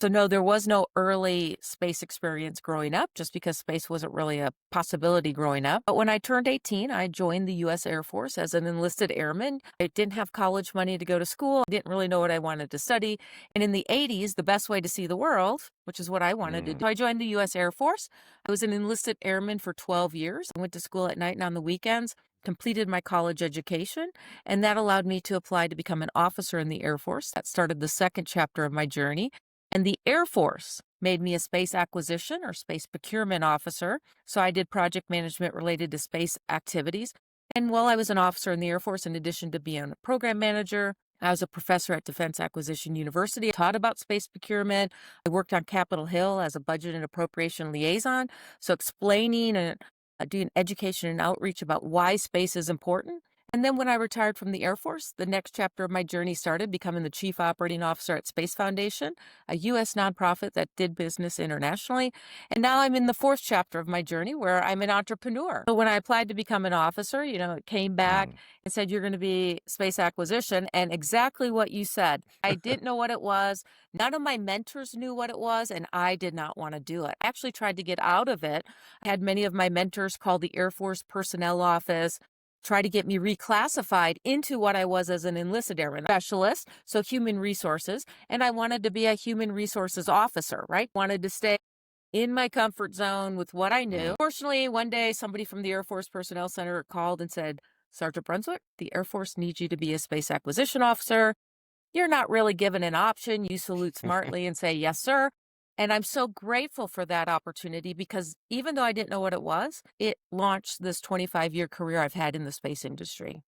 So no, there was no early space experience growing up just because space wasn't really a possibility growing up. But when I turned 18, I joined the US Air Force as an enlisted airman. I didn't have college money to go to school. I didn't really know what I wanted to study. And in the 80s, the best way to see the world, which is what I wanted to Mm, do, I joined the US Air Force. I was an enlisted airman for 12 years. I went to school at night and on the weekends, completed my college education, and that allowed me to apply to become an officer in the Air Force. That started the second chapter of my journey. And the Air Force made me a space acquisition or space procurement officer. So I did project management related to space activities. And while I was an officer in the Air Force, in addition to being a program manager, I was a professor at Defense Acquisition University. I taught about space procurement. I worked on Capitol Hill as a budget and appropriation liaison. So explaining and doing education and outreach about why space is important. And then when I retired from the Air Force, the next chapter of my journey started becoming the chief operating officer at Space Foundation, a U.S. nonprofit that did business internationally. And now I'm in the fourth chapter of my journey where I'm an entrepreneur. So when I applied to become an officer, it came back mm. and said, you're going to be space acquisition. And exactly what you said. I didn't know what it was. None of my mentors knew what it was, and I did not want to do it. I actually tried to get out of it. I had many of my mentors call the Air Force Personnel Office, try to get me reclassified into what I was as an enlisted airman specialist, so human resources, and I wanted to be a human resources officer, right? Wanted to stay in my comfort zone with what I knew. Mm. Fortunately, one day somebody from the Air Force Personnel Center called and said, Sergeant Brunswick, the Air Force needs you to be a space acquisition officer. You're not really given an option. You salute smartly and say, yes, sir. And I'm so grateful for that opportunity because even though I didn't know what it was, it launched this 25-year career I've had in the space industry.